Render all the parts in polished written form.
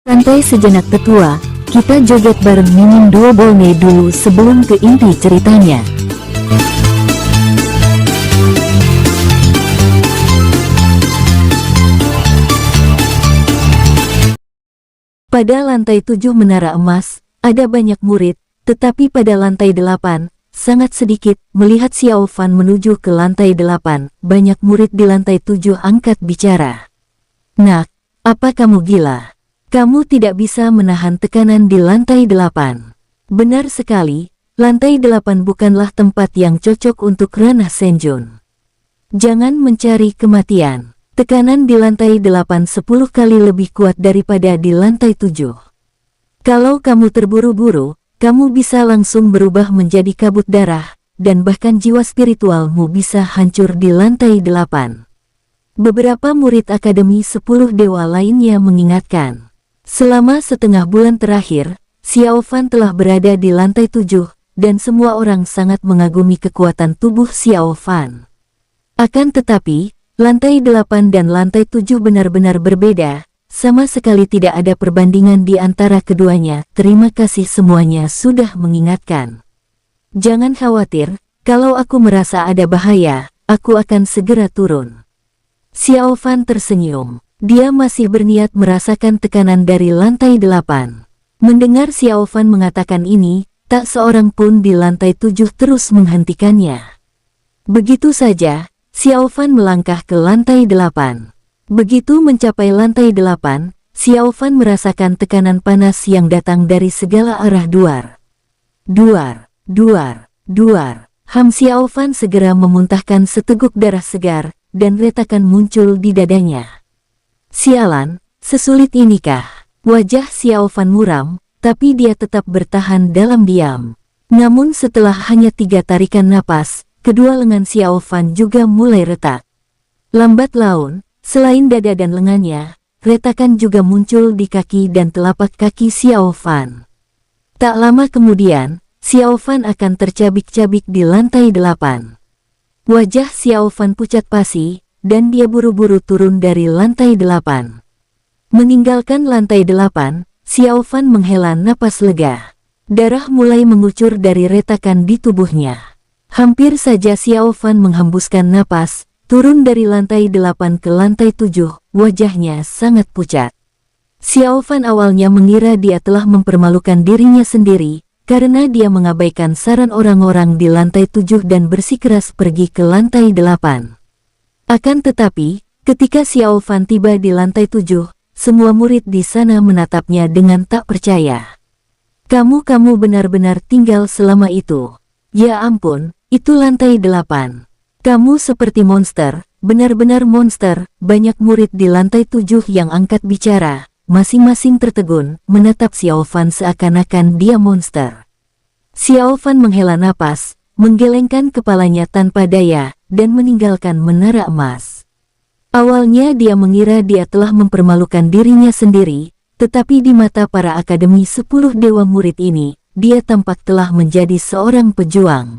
Santai sejenak tetua, kita joget bareng Mimin Duo Bolne dulu sebelum ke inti ceritanya. Pada lantai 7 Menara Emas, ada banyak murid, tetapi pada lantai 8, sangat sedikit. Melihat Xiao Fan menuju ke lantai 8, banyak murid di lantai 7 angkat bicara. "Nak, apa kamu gila? Kamu tidak bisa menahan tekanan di lantai 8. Benar sekali, lantai 8 bukanlah tempat yang cocok untuk ranah Senjun. Jangan mencari kematian. Tekanan di lantai 8 10 kali lebih kuat daripada di lantai 7. Kalau kamu terburu-buru, kamu bisa langsung berubah menjadi kabut darah, dan bahkan jiwa spiritualmu bisa hancur di lantai 8. Beberapa murid Akademi 10 Dewa lainnya mengingatkan. Selama setengah bulan terakhir, Xiao Fan telah berada di lantai 7, dan semua orang sangat mengagumi kekuatan tubuh Xiao Fan. Akan tetapi, lantai 8 dan lantai 7 benar-benar berbeda, sama sekali tidak ada perbandingan di antara keduanya. Terima kasih semuanya sudah mengingatkan. Jangan khawatir, kalau aku merasa ada bahaya, aku akan segera turun. Xiao Fan tersenyum. Dia masih berniat merasakan tekanan dari lantai 8. Mendengar Xiao Fan mengatakan ini, tak seorang pun di lantai 7 terus menghentikannya. Begitu saja, Xiao Fan melangkah ke lantai 8. Begitu mencapai lantai 8, Xiao Fan merasakan tekanan panas yang datang dari segala arah. Duar, duar, duar, duar. Xiao Fan segera memuntahkan seteguk darah segar, dan retakan muncul di dadanya. Sialan, sesulit inikah? Wajah Xiao Fan muram, tapi dia tetap bertahan dalam diam. Namun setelah hanya 3 tarikan napas, kedua lengan Xiao Fan juga mulai retak. Lambat laun, selain dada dan lengannya, retakan juga muncul di kaki dan telapak kaki Xiao Fan. Tak lama kemudian, Xiao Fan akan tercabik-cabik di lantai 8. Wajah Xiao Fan pucat pasi, dan dia buru-buru turun dari lantai 8. Meninggalkan lantai 8, Xiao Fan menghela napas lega. Darah mulai mengucur dari retakan di tubuhnya. Hampir saja Xiao Fan menghembuskan napas, turun dari lantai 8 ke lantai 7, wajahnya sangat pucat. Xiao Fan awalnya mengira dia telah mempermalukan dirinya sendiri, karena dia mengabaikan saran orang-orang di lantai 7 dan bersikeras pergi ke lantai 8. Akan tetapi, ketika Xiao Fan tiba di lantai 7, semua murid di sana menatapnya dengan tak percaya. Kamu benar-benar tinggal selama itu. Ya ampun, itu lantai 8. Kamu seperti monster, benar-benar monster. Banyak murid di lantai 7 yang angkat bicara, masing-masing tertegun, menatap Xiao Fan seakan-akan dia monster. Xiao Fan menghela napas, menggelengkan kepalanya tanpa daya, dan meninggalkan Menara Emas. Awalnya dia mengira dia telah mempermalukan dirinya sendiri, tetapi di mata para Akademi 10 Dewa murid ini, dia tampak telah menjadi seorang pejuang.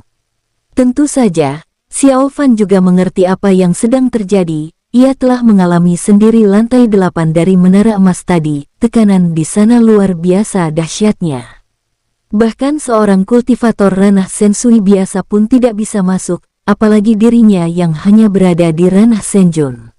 Tentu saja, Xiao Fan juga mengerti apa yang sedang terjadi. Ia telah mengalami sendiri lantai 8 dari Menara Emas tadi. Tekanan di sana luar biasa dahsyatnya. Bahkan seorang kultivator ranah Sensui biasa pun tidak bisa masuk, apalagi dirinya yang hanya berada di ranah Senjun.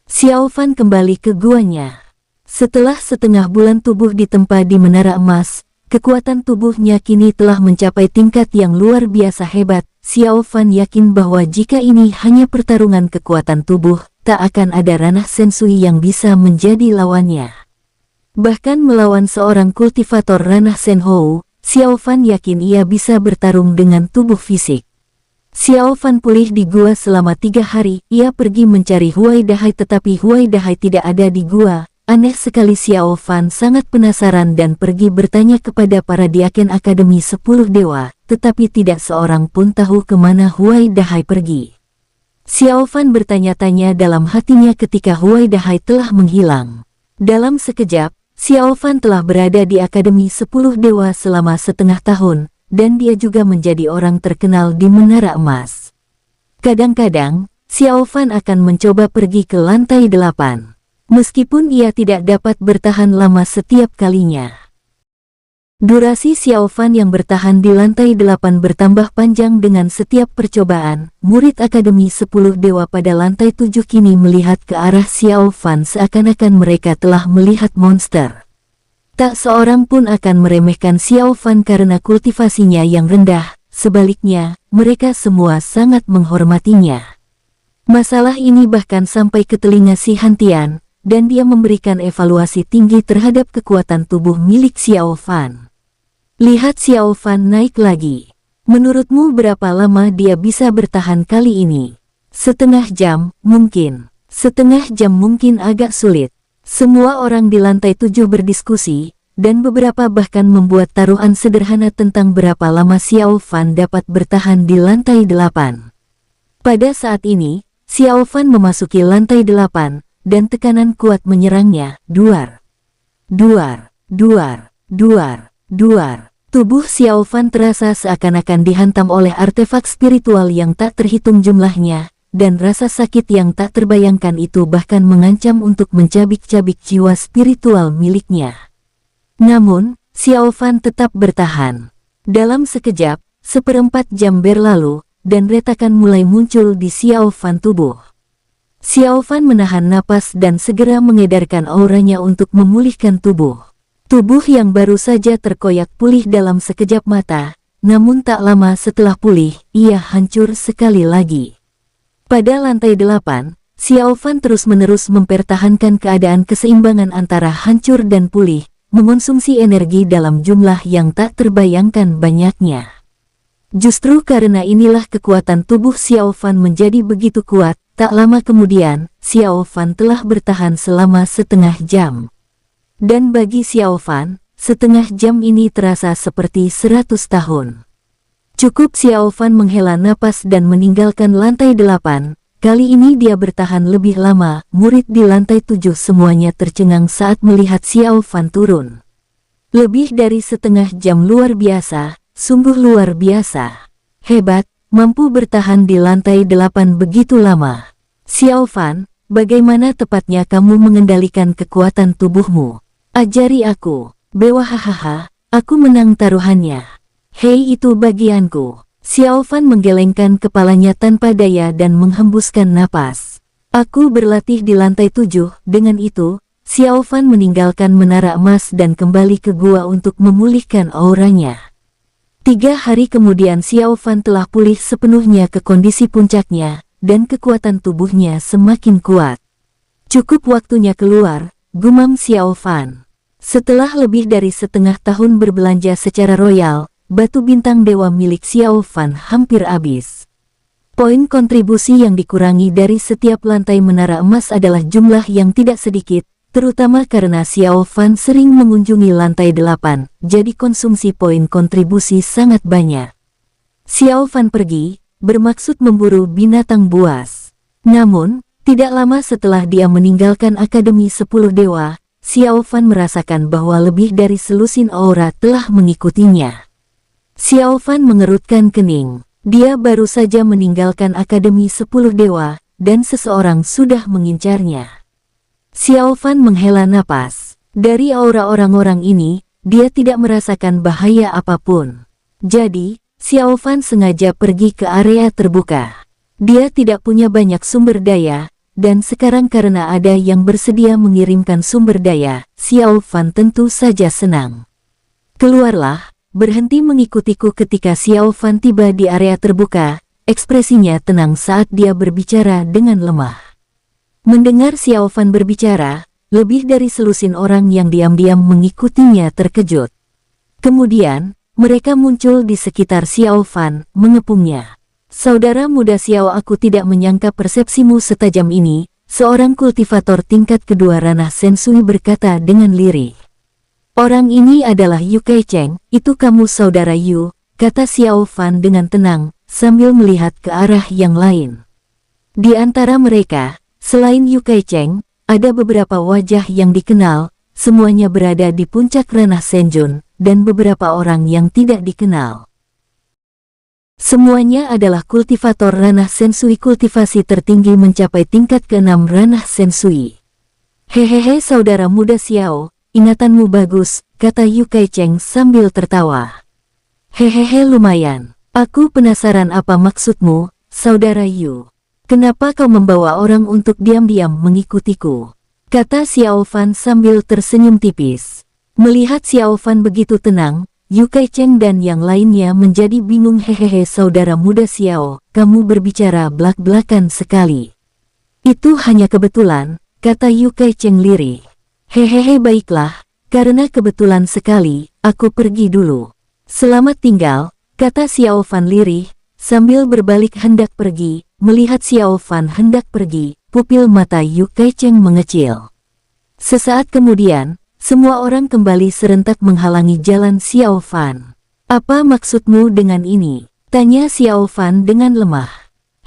Xiao Fan kembali ke guanya. Setelah setengah bulan tubuh ditempa di Menara Emas, kekuatan tubuhnya kini telah mencapai tingkat yang luar biasa hebat. Xiao Fan yakin bahwa jika ini hanya pertarungan kekuatan tubuh, tak akan ada ranah Sensui yang bisa menjadi lawannya. Bahkan melawan seorang kultivator ranah Senhou, Xiao Fan yakin ia bisa bertarung dengan tubuh fisik. Xiao Fan pulih di gua selama 3 hari. Ia pergi mencari Huai Dahai tetapi Huai Dahai tidak ada di gua. Aneh sekali. Xiao Fan sangat penasaran dan pergi bertanya kepada para diaken Akademi 10 Dewa, tetapi tidak seorang pun tahu kemana Huai Dahai pergi. Xiao Fan bertanya-tanya dalam hatinya ketika Huai Dahai telah menghilang. Dalam sekejap, Xiao Fan telah berada di Akademi 10 Dewa selama setengah tahun, dan dia juga menjadi orang terkenal di Menara Emas. Kadang-kadang, Xiao Fan akan mencoba pergi ke lantai 8. Meskipun ia tidak dapat bertahan lama setiap kalinya. Durasi Xiao Fan yang bertahan di lantai 8 bertambah panjang dengan setiap percobaan. Murid Akademi 10 Dewa pada lantai 7 kini melihat ke arah Xiao Fan seakan-akan mereka telah melihat monster. Tak seorang pun akan meremehkan Xiao Fan karena kultivasinya yang rendah, sebaliknya, mereka semua sangat menghormatinya. Masalah ini bahkan sampai ke telinga si Hantian, dan dia memberikan evaluasi tinggi terhadap kekuatan tubuh milik Xiao Fan. Lihat Xiao Fan naik lagi. Menurutmu berapa lama dia bisa bertahan kali ini? Setengah jam, mungkin. Setengah jam mungkin agak sulit. Semua orang di lantai 7 berdiskusi, dan beberapa bahkan membuat taruhan sederhana tentang berapa lama Xiao Fan dapat bertahan di lantai 8. Pada saat ini, Xiao Fan memasuki lantai 8, dan tekanan kuat menyerangnya. Duar. Duar. Duar. Duar. Duar. Tubuh Xiao Fan terasa seakan-akan dihantam oleh artefak spiritual yang tak terhitung jumlahnya, dan rasa sakit yang tak terbayangkan itu bahkan mengancam untuk mencabik-cabik jiwa spiritual miliknya. Namun, Xiao Fan tetap bertahan. Dalam sekejap, 1/4 jam berlalu, dan retakan mulai muncul di Xiao Fan tubuh. Xiao Fan menahan napas dan segera mengedarkan auranya untuk memulihkan tubuh. Tubuh yang baru saja terkoyak pulih dalam sekejap mata, namun tak lama setelah pulih, ia hancur sekali lagi. Pada lantai 8, Xiao Fan terus-menerus mempertahankan keadaan keseimbangan antara hancur dan pulih, mengonsumsi energi dalam jumlah yang tak terbayangkan banyaknya. Justru karena inilah kekuatan tubuh Xiao Fan menjadi begitu kuat, tak lama kemudian, Xiao Fan telah bertahan selama setengah jam. Dan bagi Xiao Fan, setengah jam ini terasa seperti 100 tahun. Cukup Xiao Fan menghela napas dan meninggalkan lantai 8, kali ini dia bertahan lebih lama. Murid di lantai 7 semuanya tercengang saat melihat Xiao Fan turun. Lebih dari setengah jam, luar biasa, sungguh luar biasa. Hebat, mampu bertahan di lantai 8 begitu lama. Xiao Fan, bagaimana tepatnya kamu mengendalikan kekuatan tubuhmu? Ajari aku. Bewahahaha, aku menang taruhannya. Hei, itu bagianku. Xiao Fan menggelengkan kepalanya tanpa daya dan menghembuskan napas. Aku berlatih di lantai 7, dengan itu, Xiao Fan meninggalkan menara emas dan kembali ke gua untuk memulihkan auranya. 3 hari kemudian Xiao Fan telah pulih sepenuhnya ke kondisi puncaknya, dan kekuatan tubuhnya semakin kuat. Cukup waktunya keluar, gumam Xiao Fan. Setelah lebih dari setengah tahun berbelanja secara royal, batu bintang dewa milik Xiao Fan hampir habis. Poin kontribusi yang dikurangi dari setiap lantai menara emas adalah jumlah yang tidak sedikit, terutama karena Xiao Fan sering mengunjungi lantai 8, jadi konsumsi poin kontribusi sangat banyak. Xiao Fan pergi, bermaksud memburu binatang buas. Namun, tidak lama setelah dia meninggalkan Akademi 10 Dewa, Xiao Fan merasakan bahwa lebih dari selusin aura telah mengikutinya. Xiao Fan mengerutkan kening. Dia baru saja meninggalkan Akademi 10 Dewa, dan seseorang sudah mengincarnya. Xiao Fan menghela napas. Dari aura orang-orang ini, dia tidak merasakan bahaya apapun. Jadi, Xiao Fan sengaja pergi ke area terbuka. Dia tidak punya banyak sumber daya, dan sekarang karena ada yang bersedia mengirimkan sumber daya, Xiao Fan tentu saja senang. Keluarlah, berhenti mengikutiku. Ketika Xiao Fan tiba di area terbuka, ekspresinya tenang saat dia berbicara dengan lemah. Mendengar Xiao Fan berbicara, lebih dari selusin orang yang diam-diam mengikutinya terkejut. Kemudian, mereka muncul di sekitar Xiao Fan, mengepungnya. Saudara muda Xiao, aku tidak menyangka persepsimu setajam ini, seorang kultivator tingkat kedua ranah Sensui berkata dengan lirih. Orang ini adalah Yu Kaicheng, itu kamu saudara Yu, kata Xiao Fan dengan tenang, sambil melihat ke arah yang lain. Di antara mereka, selain Yu Kaicheng, ada beberapa wajah yang dikenal, semuanya berada di puncak ranah Senjun, dan beberapa orang yang tidak dikenal. Semuanya adalah kultivator ranah Sensui, kultivasi tertinggi mencapai tingkat ke-6 ranah Sensui. Hehehe saudara muda Xiao, ingatanmu bagus, kata Yu Kaicheng sambil tertawa. Hehehe lumayan, aku penasaran apa maksudmu, saudara Yu. Kenapa kau membawa orang untuk diam-diam mengikutiku? Kata Xiao Fan sambil tersenyum tipis. Melihat Xiao Fan begitu tenang, Yu Kaicheng dan yang lainnya menjadi bingung. Hehehe saudara muda Xiao, kamu berbicara belak-belakan sekali. Itu hanya kebetulan, kata Yu Kaicheng lirih. Hehehe baiklah, karena kebetulan sekali, aku pergi dulu. Selamat tinggal, kata Xiao Fan lirih, sambil berbalik hendak pergi. Melihat Xiao Fan hendak pergi, pupil mata Yu Kaicheng mengecil. Sesaat kemudian, semua orang kembali serentak menghalangi jalan Xiao Fan. Apa maksudmu dengan ini? Tanya Xiao Fan dengan lemah.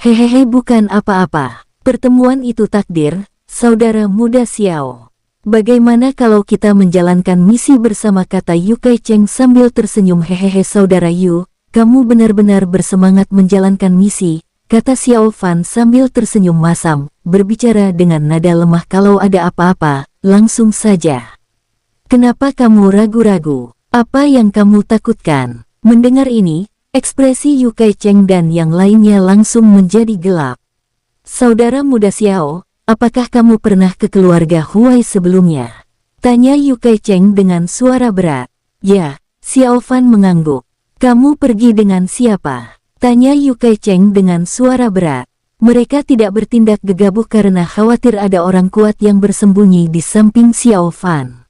Hehehe bukan apa-apa. Pertemuan itu takdir, saudara muda Xiao. Bagaimana kalau kita menjalankan misi bersama, kata Yu Kaicheng sambil tersenyum. Hehehe saudara Yu, kamu benar-benar bersemangat menjalankan misi, kata Xiao Fan sambil tersenyum masam, berbicara dengan nada lemah. Kalau ada apa-apa, langsung saja. Kenapa kamu ragu-ragu? Apa yang kamu takutkan? Mendengar ini, ekspresi Yu Kaicheng dan yang lainnya langsung menjadi gelap. Saudara muda Xiao, apakah kamu pernah ke keluarga Huai sebelumnya? Tanya Yu Kaicheng dengan suara berat. Ya, Xiao Fan mengangguk. Kamu pergi dengan siapa? Tanya Yu Kaicheng dengan suara berat. Mereka tidak bertindak gegabah karena khawatir ada orang kuat yang bersembunyi di samping Xiao Fan.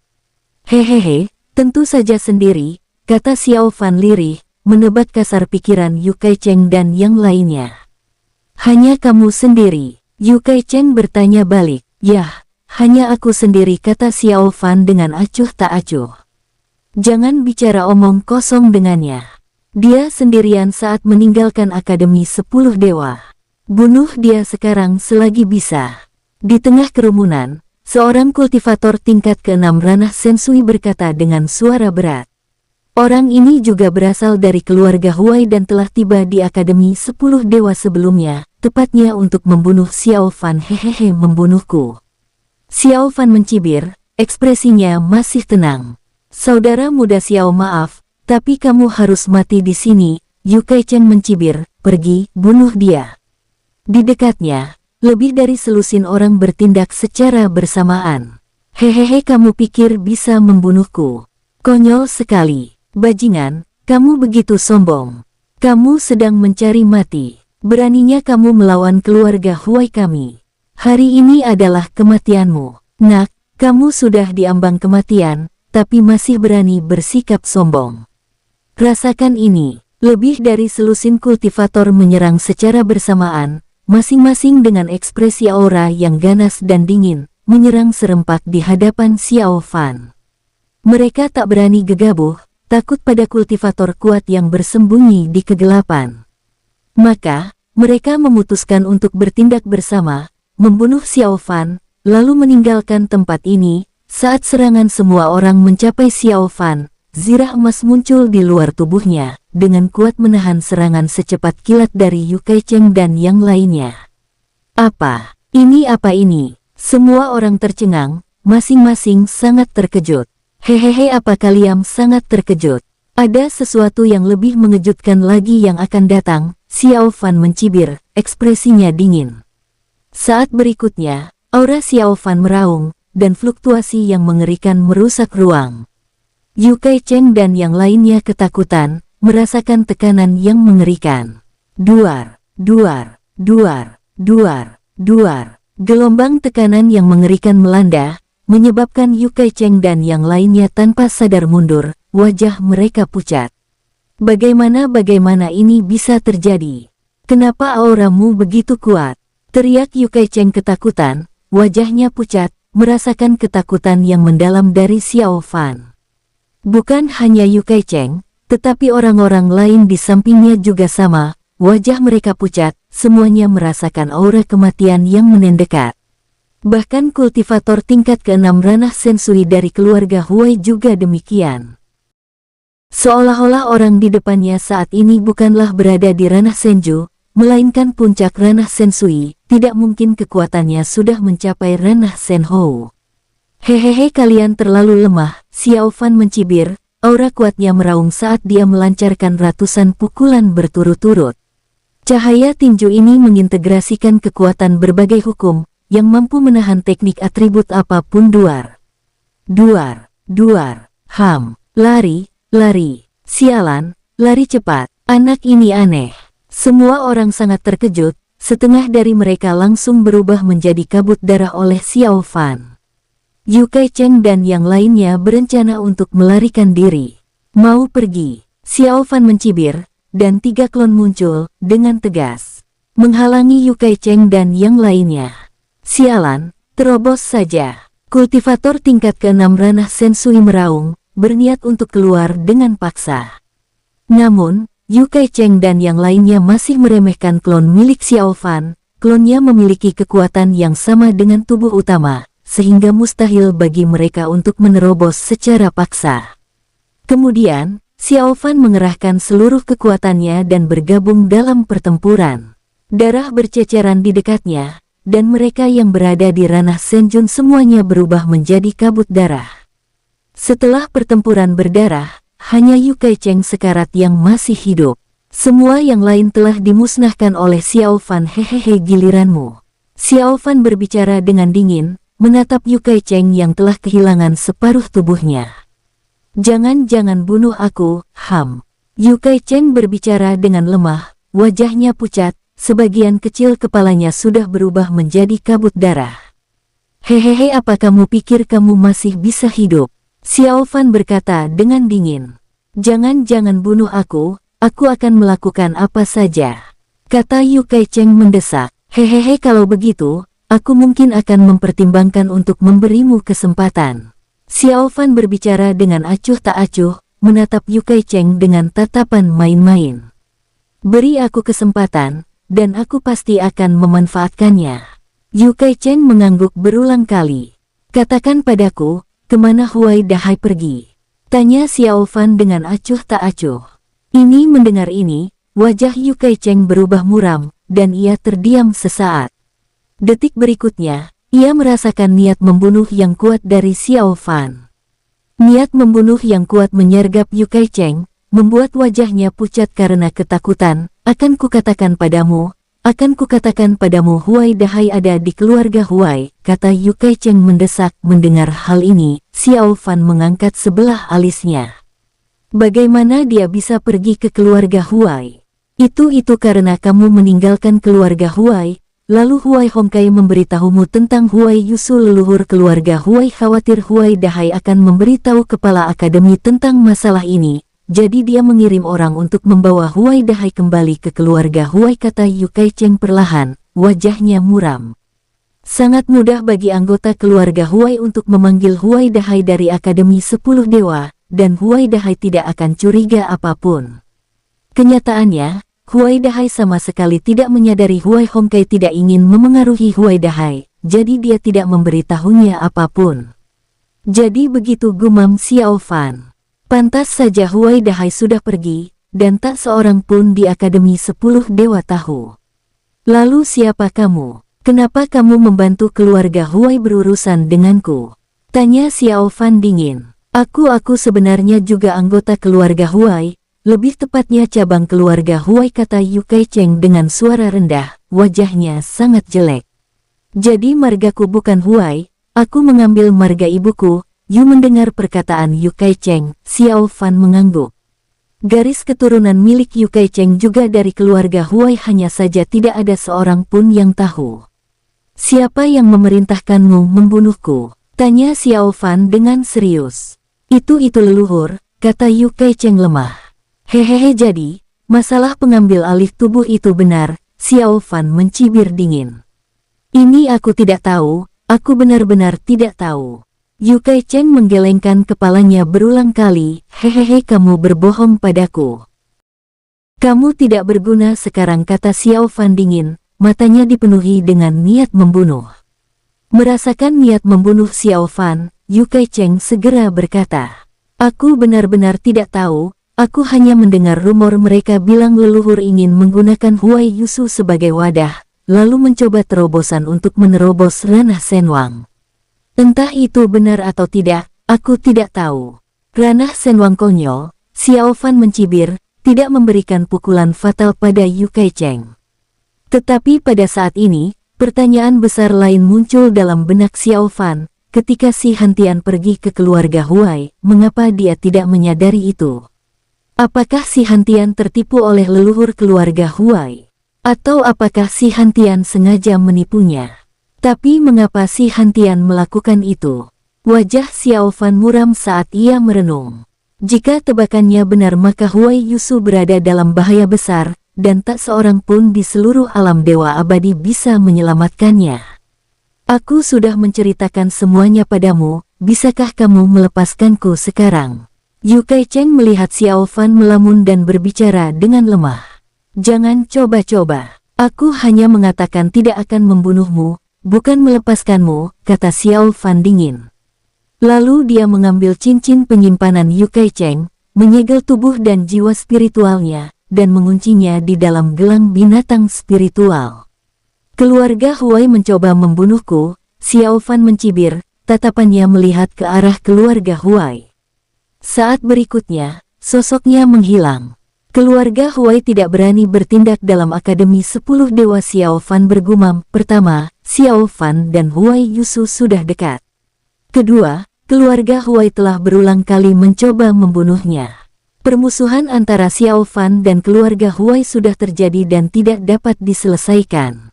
Hehehe, tentu saja sendiri, kata Xiao Fan lirih, menebak kasar pikiran Yu Kaicheng dan yang lainnya. Hanya kamu sendiri? Yu Kaicheng bertanya balik. Yah, hanya aku sendiri, kata Xiao Fan dengan acuh tak acuh. Jangan bicara omong kosong dengannya. Dia sendirian saat meninggalkan Akademi 10 Dewa. Bunuh dia sekarang selagi bisa. Di tengah kerumunan, seorang kultivator tingkat ke-6 ranah Sensui berkata dengan suara berat. Orang ini juga berasal dari keluarga Huai dan telah tiba di Akademi 10 Dewa sebelumnya, tepatnya untuk membunuh Xiao Fan. Hehehe membunuhku. Xiao Fan mencibir, ekspresinya masih tenang. Saudara muda Xiao maaf, tapi kamu harus mati di sini, Yu Kaicheng mencibir, pergi, bunuh dia. Di dekatnya, lebih dari selusin orang bertindak secara bersamaan. Hehehe kamu pikir bisa membunuhku? Konyol sekali. Bajingan, kamu begitu sombong. Kamu sedang mencari mati. Beraninya kamu melawan keluarga Huai kami. Hari ini adalah kematianmu. Nak, kamu sudah diambang kematian, tapi masih berani bersikap sombong. Rasakan ini. Lebih dari selusin kultivator menyerang secara bersamaan, masing-masing dengan ekspresi aura yang ganas dan dingin, menyerang serempak di hadapan Xiao Fan. Mereka tak berani gegabah, takut pada kultivator kuat yang bersembunyi di kegelapan. Maka, mereka memutuskan untuk bertindak bersama, membunuh Xiao Fan, lalu meninggalkan tempat ini. Saat serangan semua orang mencapai Xiao Fan, zirah emas muncul di luar tubuhnya, dengan kuat menahan serangan secepat kilat dari Yu Kaicheng dan yang lainnya. Apa? Ini apa ini? Semua orang tercengang, masing-masing sangat terkejut. Hehehe apa kalian sangat terkejut? Ada sesuatu yang lebih mengejutkan lagi yang akan datang, Xiao Fan mencibir, ekspresinya dingin. Saat berikutnya, aura Xiao Fan meraung, dan fluktuasi yang mengerikan merusak ruang. Yu Kaicheng dan yang lainnya ketakutan, merasakan tekanan yang mengerikan. Duar, duar, duar, duar, duar. Gelombang tekanan yang mengerikan melanda, menyebabkan Yu Kaicheng dan yang lainnya tanpa sadar mundur, wajah mereka pucat. Bagaimana ini bisa terjadi? Kenapa auramu begitu kuat? Teriak Yu Kaicheng ketakutan, wajahnya pucat, merasakan ketakutan yang mendalam dari Xiao Fan. Bukan hanya Yu Kaicheng, tetapi orang-orang lain di sampingnya juga sama, wajah mereka pucat, semuanya merasakan aura kematian yang mendekat. Bahkan kultivator tingkat ke-6 ranah Sensui dari keluarga Huai juga demikian. Seolah-olah orang di depannya saat ini bukanlah berada di ranah Senju, melainkan puncak ranah Sensui, tidak mungkin kekuatannya sudah mencapai ranah Senhou. Hehehe, kalian terlalu lemah, Xiao Fan mencibir, aura kuatnya meraung saat dia melancarkan ratusan pukulan berturut-turut. Cahaya tinju ini mengintegrasikan kekuatan berbagai hukum, yang mampu menahan teknik atribut apapun. Duar, lari, sialan, lari cepat, anak ini aneh. Semua orang sangat terkejut, setengah dari mereka langsung berubah menjadi kabut darah oleh Xiao Fan. Yu Kaicheng dan yang lainnya berencana untuk melarikan diri. Mau pergi, Xiao Fan mencibir, dan 3 klon muncul dengan tegas, menghalangi Yu Kaicheng dan yang lainnya. Sialan, terobos saja. Kultivator tingkat ke-6 ranah Sensui meraung, berniat untuk keluar dengan paksa. Namun, Yu Kaicheng dan yang lainnya masih meremehkan klon milik Xiao Fan. Klonnya memiliki kekuatan yang sama dengan tubuh utama, sehingga mustahil bagi mereka untuk menerobos secara paksa. Kemudian, Xiao Fan mengerahkan seluruh kekuatannya dan bergabung dalam pertempuran. Darah berceceran di dekatnya, dan mereka yang berada di ranah Senjun semuanya berubah menjadi kabut darah. Setelah pertempuran berdarah, hanya Yu Kaicheng sekarat yang masih hidup. Semua yang lain telah dimusnahkan oleh Xiao Fan. Hehehe, giliranmu. Xiao Fan berbicara dengan dingin, menatap Yu Kaicheng yang telah kehilangan separuh tubuhnya. Jangan bunuh aku, Ham. Yu Kaicheng berbicara dengan lemah, wajahnya pucat, sebagian kecil kepalanya sudah berubah menjadi kabut darah. Hehehe, apa kamu pikir kamu masih bisa hidup? Xiao Fan berkata dengan dingin. Jangan bunuh aku akan melakukan apa saja, kata Yu Kaicheng mendesak. Hehehe, kalau begitu, aku mungkin akan mempertimbangkan untuk memberimu kesempatan. Xiao Fan berbicara dengan acuh tak acuh, menatap Yu Kaicheng dengan tatapan main-main. Beri aku kesempatan, dan aku pasti akan memanfaatkannya. Yu Kaicheng mengangguk berulang kali. Katakan padaku, kemana Huai Dahai pergi? Tanya Xiao Fan dengan acuh tak acuh. Ini mendengar ini, wajah Yu Kaicheng berubah muram, dan ia terdiam sesaat. Detik berikutnya, ia merasakan niat membunuh yang kuat dari Xiao Fan. Niat membunuh yang kuat menyergap Yu Kaicheng, membuat wajahnya pucat karena ketakutan. Akan kukatakan padamu, Huai Dahai ada di keluarga Huai, kata Yu Kaicheng mendesak. Mendengar hal ini, Xiao Fan mengangkat sebelah alisnya. Bagaimana dia bisa pergi ke keluarga Huai? Itu karena kamu meninggalkan keluarga Huai, lalu Huai Hongkai memberitahumu tentang Huai Yusu leluhur keluarga Huai. Khawatir Huai Dahai akan memberitahu kepala akademi tentang masalah ini. Jadi dia mengirim orang untuk membawa Huai Dahai kembali ke keluarga Huai, kata Yu Kaicheng perlahan, wajahnya muram. Sangat mudah bagi anggota keluarga Huai untuk memanggil Huai Dahai dari Akademi 10 Dewa, dan Huai Dahai tidak akan curiga apapun. Kenyataannya, Huai Dahai sama sekali tidak menyadari Huai Hongkai tidak ingin memengaruhi Huai Dahai, jadi dia tidak memberitahunya apapun. Jadi begitu, gumam Xiao Fan. Pantas saja Huai Dahai sudah pergi, dan tak seorang pun di Akademi 10 Dewa tahu. Lalu siapa kamu? Kenapa kamu membantu keluarga Huai berurusan denganku? Tanya Xiao Fan dingin. Aku sebenarnya juga anggota keluarga Huai, lebih tepatnya cabang keluarga Huai, kata Yu Kaicheng dengan suara rendah, wajahnya sangat jelek. Jadi margaku bukan Huai, aku mengambil marga ibuku. Yu mendengar perkataan Yu Kaicheng, Xiao Fan mengangguk. Garis keturunan milik Yu Kaicheng juga dari keluarga Huai, hanya saja tidak ada seorang pun yang tahu. Siapa yang memerintahkanmu membunuhku? Tanya Xiao Fan dengan serius. Itu leluhur, kata Yu Kaicheng lemah. Hehehe, jadi, masalah pengambil alih tubuh itu benar, Xiao Fan mencibir dingin. Ini aku tidak tahu, aku benar-benar tidak tahu. Yu Kaicheng menggelengkan kepalanya berulang kali. Hehehe, kamu berbohong padaku. Kamu tidak berguna sekarang, kata Xiao Fan dingin, matanya dipenuhi dengan niat membunuh. Merasakan niat membunuh Xiao Fan, Yu Kaicheng segera berkata, aku benar-benar tidak tahu, aku hanya mendengar rumor mereka bilang leluhur ingin menggunakan Huai Yusu sebagai wadah, lalu mencoba terobosan untuk menerobos ranah Senwang. Entah itu benar atau tidak, aku tidak tahu. Ranah Shenwang konyol, Xiao Fan mencibir, tidak memberikan pukulan fatal pada Yu Kaicheng. Tetapi pada saat ini, pertanyaan besar lain muncul dalam benak Xiao Fan, ketika si Hantian pergi ke keluarga Huai, mengapa dia tidak menyadari itu? Apakah si Hantian tertipu oleh leluhur keluarga Huai? Atau apakah si Hantian sengaja menipunya? Tapi mengapa si Hantian melakukan itu? Wajah Xiao Fan muram saat ia merenung. Jika tebakannya benar maka Huai Yusu berada dalam bahaya besar, dan tak seorang pun di seluruh alam dewa abadi bisa menyelamatkannya. Aku sudah menceritakan semuanya padamu, bisakah kamu melepaskanku sekarang? Yu Kaicheng melihat Xiao Fan melamun dan berbicara dengan lemah. Jangan coba-coba, aku hanya mengatakan tidak akan membunuhmu, bukan melepaskanmu, kata Xiao Fan dingin. Lalu dia mengambil cincin penyimpanan Yu Kaicheng, menyegel tubuh dan jiwa spiritualnya, dan menguncinya di dalam gelang binatang spiritual. Keluarga Huai mencoba membunuhku, Xiao Fan mencibir, tatapannya melihat ke arah keluarga Huai. Saat berikutnya, sosoknya menghilang. Keluarga Huai tidak berani bertindak dalam Akademi 10 Dewa. Xiao Fan bergumam, pertama, Xiao Fan dan Huai Yusu sudah dekat. Kedua, keluarga Huai telah berulang kali mencoba membunuhnya. Permusuhan antara Xiao Fan dan keluarga Huai sudah terjadi dan tidak dapat diselesaikan.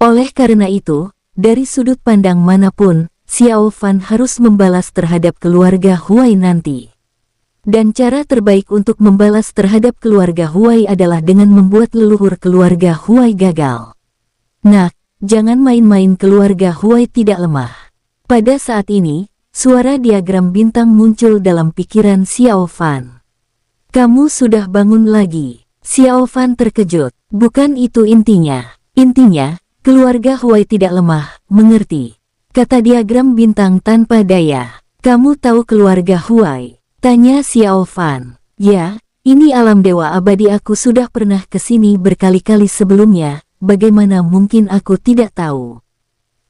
Oleh karena itu, dari sudut pandang manapun, Xiao Fan harus membalas terhadap keluarga Huai nanti. Dan cara terbaik untuk membalas terhadap keluarga Huai adalah dengan membuat leluhur keluarga Huai gagal. Nah, jangan main-main, keluarga Huai tidak lemah. Pada saat ini, suara diagram bintang muncul dalam pikiran Xiao Fan. Kamu sudah bangun lagi. Xiao Fan terkejut. Bukan itu intinya. Intinya, keluarga Huai tidak lemah, mengerti? Kata diagram bintang tanpa daya. Kamu tahu keluarga Huai? Tanya Xiao Fan. Ya, ini alam dewa abadi, aku sudah pernah ke sini berkali-kali sebelumnya, bagaimana mungkin aku tidak tahu?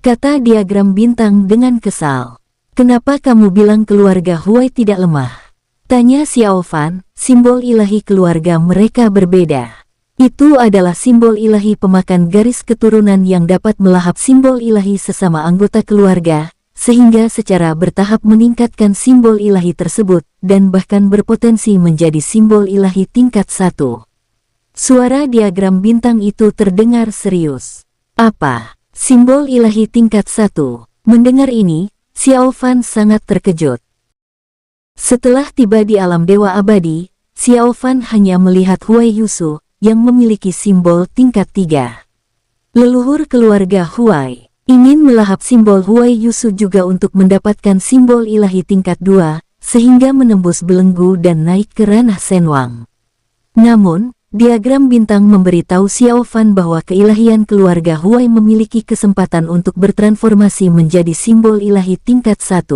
Kata diagram bintang dengan kesal. Kenapa kamu bilang keluarga Huai tidak lemah? Tanya Xiao Fan. Simbol ilahi keluarga mereka berbeda. Itu adalah simbol ilahi pemakan garis keturunan yang dapat melahap simbol ilahi sesama anggota keluarga, sehingga secara bertahap meningkatkan simbol ilahi tersebut, dan bahkan berpotensi menjadi simbol ilahi tingkat 1. Suara diagram bintang itu terdengar serius. Apa? Simbol ilahi tingkat 1? Mendengar ini, Xiao Fan sangat terkejut. Setelah tiba di alam dewa abadi, Xiao Fan hanya melihat Huai Yusu, yang memiliki simbol tingkat 3. Leluhur keluarga Huai ingin melahap simbol Huai Yusu juga untuk mendapatkan simbol ilahi tingkat 2, sehingga menembus belenggu dan naik ke ranah Shenwang. Namun, diagram bintang memberitahu Xiao Fan bahwa keilahian keluarga Huai memiliki kesempatan untuk bertransformasi menjadi simbol ilahi tingkat 1.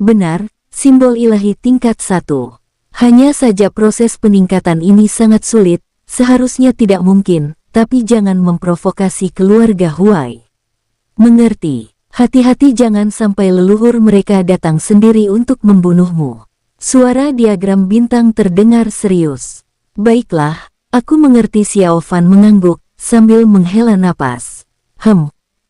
Benar, simbol ilahi tingkat 1. Hanya saja proses peningkatan ini sangat sulit, seharusnya tidak mungkin, tapi jangan memprovokasi keluarga Huai. Mengerti? Hati-hati jangan sampai leluhur mereka datang sendiri untuk membunuhmu. Suara diagram bintang terdengar serius. Baiklah, aku mengerti. Xiao Fan mengangguk, sambil menghela napas.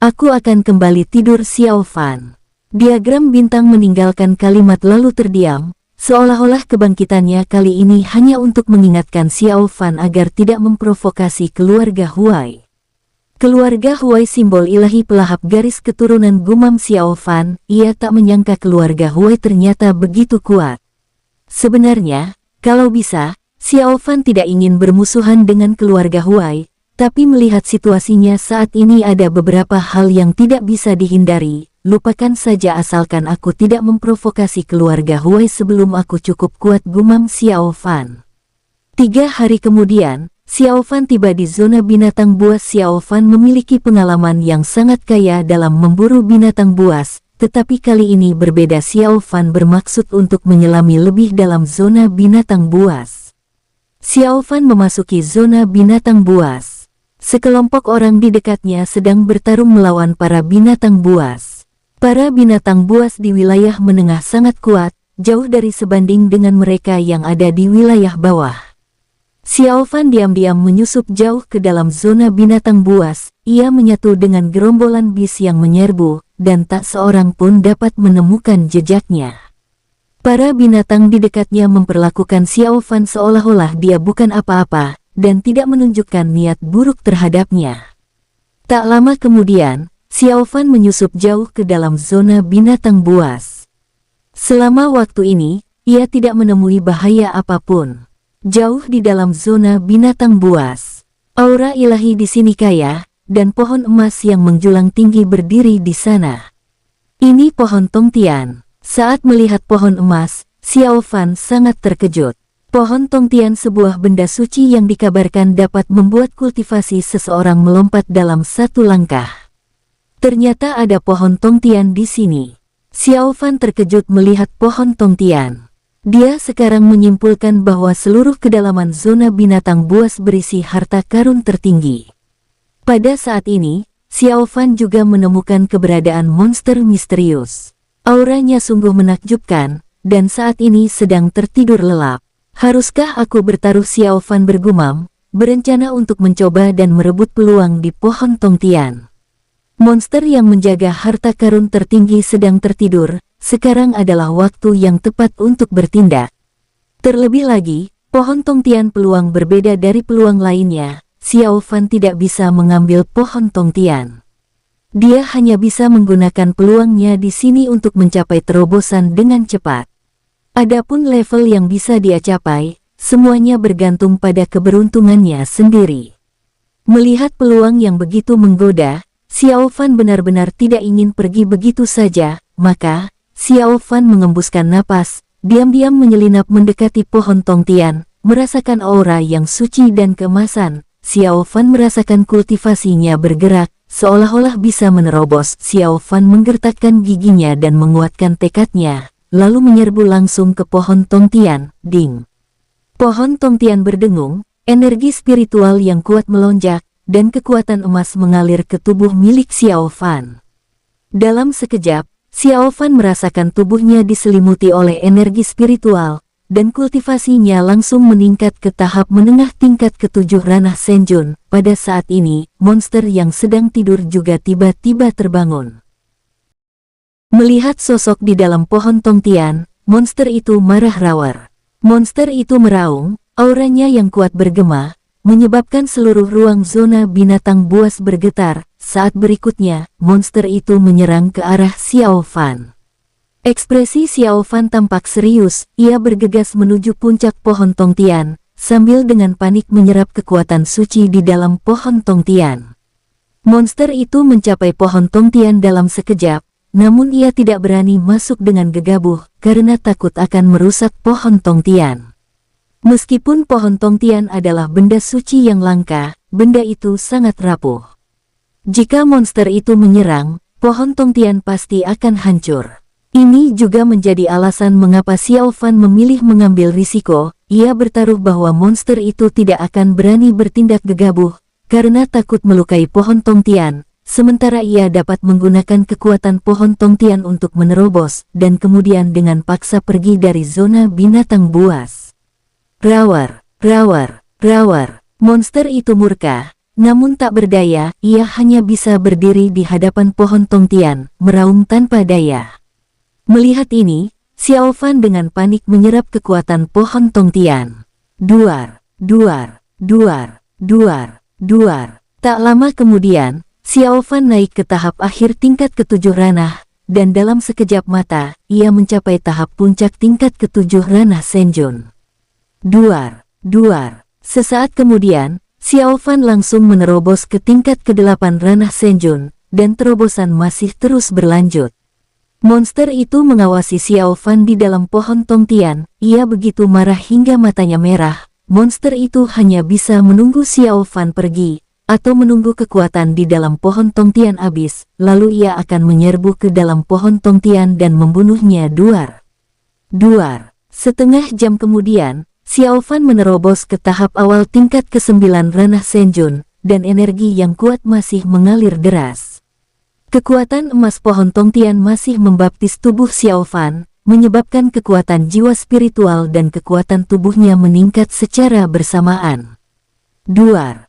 Aku akan kembali tidur. Xiao Fan. Diagram bintang meninggalkan kalimat lalu terdiam, seolah-olah kebangkitannya kali ini hanya untuk mengingatkan Xiao Fan agar tidak memprovokasi keluarga Huai. Keluarga Huai simbol ilahi pelahap garis keturunan, gumam Xiao Fan, ia tak menyangka keluarga Huai ternyata begitu kuat. Sebenarnya, kalau bisa, Xiao Fan tidak ingin bermusuhan dengan keluarga Huai, tapi melihat situasinya saat ini ada beberapa hal yang tidak bisa dihindari. Lupakan saja asalkan aku tidak memprovokasi keluarga Huai sebelum aku cukup kuat, gumam Xiao Fan. 3 hari kemudian, Xiao Fan tiba di zona binatang buas. Xiao Fan memiliki pengalaman yang sangat kaya dalam memburu binatang buas, tetapi kali ini berbeda. Xiao Fan bermaksud untuk menyelami lebih dalam zona binatang buas. Xiao Fan memasuki zona binatang buas. Sekelompok orang di dekatnya sedang bertarung melawan para binatang buas. Para binatang buas di wilayah menengah sangat kuat, jauh dari sebanding dengan mereka yang ada di wilayah bawah. Xiao Fan diam-diam menyusup jauh ke dalam zona binatang buas. Ia menyatu dengan gerombolan bis yang menyerbu, dan tak seorang pun dapat menemukan jejaknya. Para binatang di dekatnya memperlakukan Xiao Fan seolah-olah dia bukan apa-apa, dan tidak menunjukkan niat buruk terhadapnya. Tak lama kemudian, Xiao Fan menyusup jauh ke dalam zona binatang buas. Selama waktu ini, ia tidak menemui bahaya apapun. Jauh di dalam zona binatang buas, aura ilahi di sini kaya, dan pohon emas yang menjulang tinggi berdiri di sana. Ini pohon Tongtian. Saat melihat pohon emas, Xiao Fan sangat terkejut. Pohon Tongtian sebuah benda suci yang dikabarkan dapat membuat kultivasi seseorang melompat dalam satu langkah. Ternyata ada pohon Tongtian di sini. Xiao Fan terkejut melihat pohon Tongtian. Dia sekarang menyimpulkan bahwa seluruh kedalaman zona binatang buas berisi harta karun tertinggi. Pada saat ini, Xiao Fan juga menemukan keberadaan monster misterius. Auranya sungguh menakjubkan, dan saat ini sedang tertidur lelap. Haruskah aku bertaruh? Xiao Fan bergumam, berencana untuk mencoba dan merebut peluang di pohon Tongtian. Monster yang menjaga harta karun tertinggi sedang tertidur, sekarang adalah waktu yang tepat untuk bertindak. Terlebih lagi, pohon Tongtian peluang berbeda dari peluang lainnya. Xiao Fan tidak bisa mengambil pohon Tongtian. Dia hanya bisa menggunakan peluangnya di sini untuk mencapai terobosan dengan cepat. Adapun level yang bisa dia capai, semuanya bergantung pada keberuntungannya sendiri. Melihat peluang yang begitu menggoda, Xiao Fan benar-benar tidak ingin pergi begitu saja, maka Xiao Fan mengembuskan napas, diam-diam menyelinap mendekati pohon Tongtian, merasakan aura yang suci dan keemasan. Xiao Fan merasakan kultivasinya bergerak, seolah-olah bisa menerobos. Xiao Fan menggertakkan giginya dan menguatkan tekadnya, lalu menyerbu langsung ke pohon Tongtian. Ding! Pohon Tongtian berdengung, energi spiritual yang kuat melonjak, dan kekuatan emas mengalir ke tubuh milik Xiao Fan. Dalam sekejap, Xiao Fan merasakan tubuhnya diselimuti oleh energi spiritual, dan kultivasinya langsung meningkat ke tahap menengah tingkat ke-7 ranah Senjun. Pada saat ini, monster yang sedang tidur juga tiba-tiba terbangun. Melihat sosok di dalam pohon Tongtian, monster itu marah rawar. Monster itu meraung, auranya yang kuat bergema, menyebabkan seluruh ruang zona binatang buas bergetar. Saat berikutnya, monster itu menyerang ke arah Xiao Fan. Ekspresi Xiao Fan tampak serius, ia bergegas menuju puncak pohon Tongtian, sambil dengan panik menyerap kekuatan suci di dalam pohon Tongtian. Monster itu mencapai pohon Tongtian dalam sekejap, namun ia tidak berani masuk dengan gegabah, karena takut akan merusak pohon Tongtian. Meskipun pohon Tongtian adalah benda suci yang langka, benda itu sangat rapuh. Jika monster itu menyerang, pohon Tongtian pasti akan hancur. Ini juga menjadi alasan mengapa Xiao Fan memilih mengambil risiko. Ia bertaruh bahwa monster itu tidak akan berani bertindak gegabah, karena takut melukai pohon Tongtian, sementara ia dapat menggunakan kekuatan pohon Tongtian untuk menerobos, dan kemudian dengan paksa pergi dari zona binatang buas. Rawar, rawar, rawar. Monster itu murka, namun tak berdaya. Ia hanya bisa berdiri di hadapan pohon Tongtian, meraung tanpa daya. Melihat ini, Xiao Fan dengan panik menyerap kekuatan pohon Tongtian. Duar, duar, duar, duar, duar. Tak lama kemudian, Xiao Fan naik ke tahap akhir tingkat ke-7 ranah, dan dalam sekejap mata, ia mencapai tahap puncak tingkat ke-7 ranah Senjun. Duar, duar. Sesaat kemudian, Xiao Fan langsung menerobos ke tingkat ke-8 ranah Senjun, dan terobosan masih terus berlanjut. Monster itu mengawasi Xiao Fan di dalam pohon Tongtian. Ia begitu marah hingga matanya merah. Monster itu hanya bisa menunggu Xiao Fan pergi, atau menunggu kekuatan di dalam pohon Tongtian habis, lalu ia akan menyerbu ke dalam pohon Tongtian dan membunuhnya. Duar, duar. Setengah jam kemudian, Xiao Fan menerobos ke tahap awal tingkat ke-9 ranah Senjun, dan energi yang kuat masih mengalir deras. Kekuatan emas pohon Tongtian masih membaptis tubuh Xiao Fan, menyebabkan kekuatan jiwa spiritual dan kekuatan tubuhnya meningkat secara bersamaan. Duar.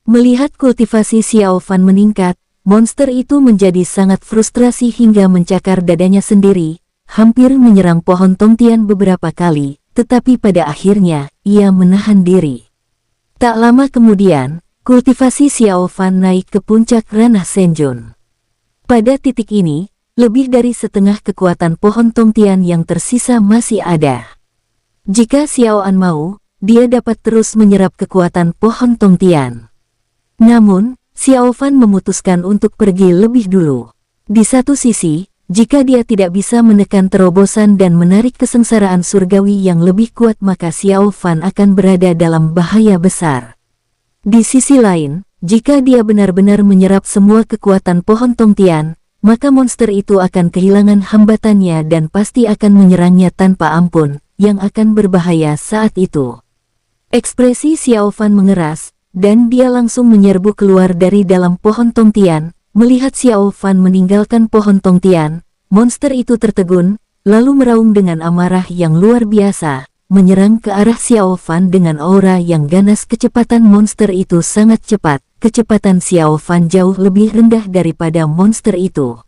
Melihat kultivasi Xiao Fan meningkat, monster itu menjadi sangat frustrasi hingga mencakar dadanya sendiri, hampir menyerang pohon Tongtian beberapa kali, tetapi pada akhirnya, ia menahan diri. Tak lama kemudian, kultivasi Xiao Fan naik ke puncak ranah Senjun. Pada titik ini, lebih dari setengah kekuatan pohon Tongtian yang tersisa masih ada. Jika Xiao An mau, dia dapat terus menyerap kekuatan pohon Tongtian. Namun, Xiao Fan memutuskan untuk pergi lebih dulu. Di satu sisi, jika dia tidak bisa menekan terobosan dan menarik kesengsaraan surgawi yang lebih kuat, maka Xiao Fan akan berada dalam bahaya besar. Di sisi lain, jika dia benar-benar menyerap semua kekuatan pohon Tongtian, maka monster itu akan kehilangan hambatannya dan pasti akan menyerangnya tanpa ampun, yang akan berbahaya saat itu. Ekspresi Xiao Fan mengeras, dan dia langsung menyerbu keluar dari dalam pohon Tongtian. Melihat Xiao Fan meninggalkan pohon Tongtian, monster itu tertegun, lalu meraung dengan amarah yang luar biasa, menyerang ke arah Xiao Fan dengan aura yang ganas. Kecepatan monster itu sangat cepat. Kecepatan Xiao Fan jauh lebih rendah daripada monster itu.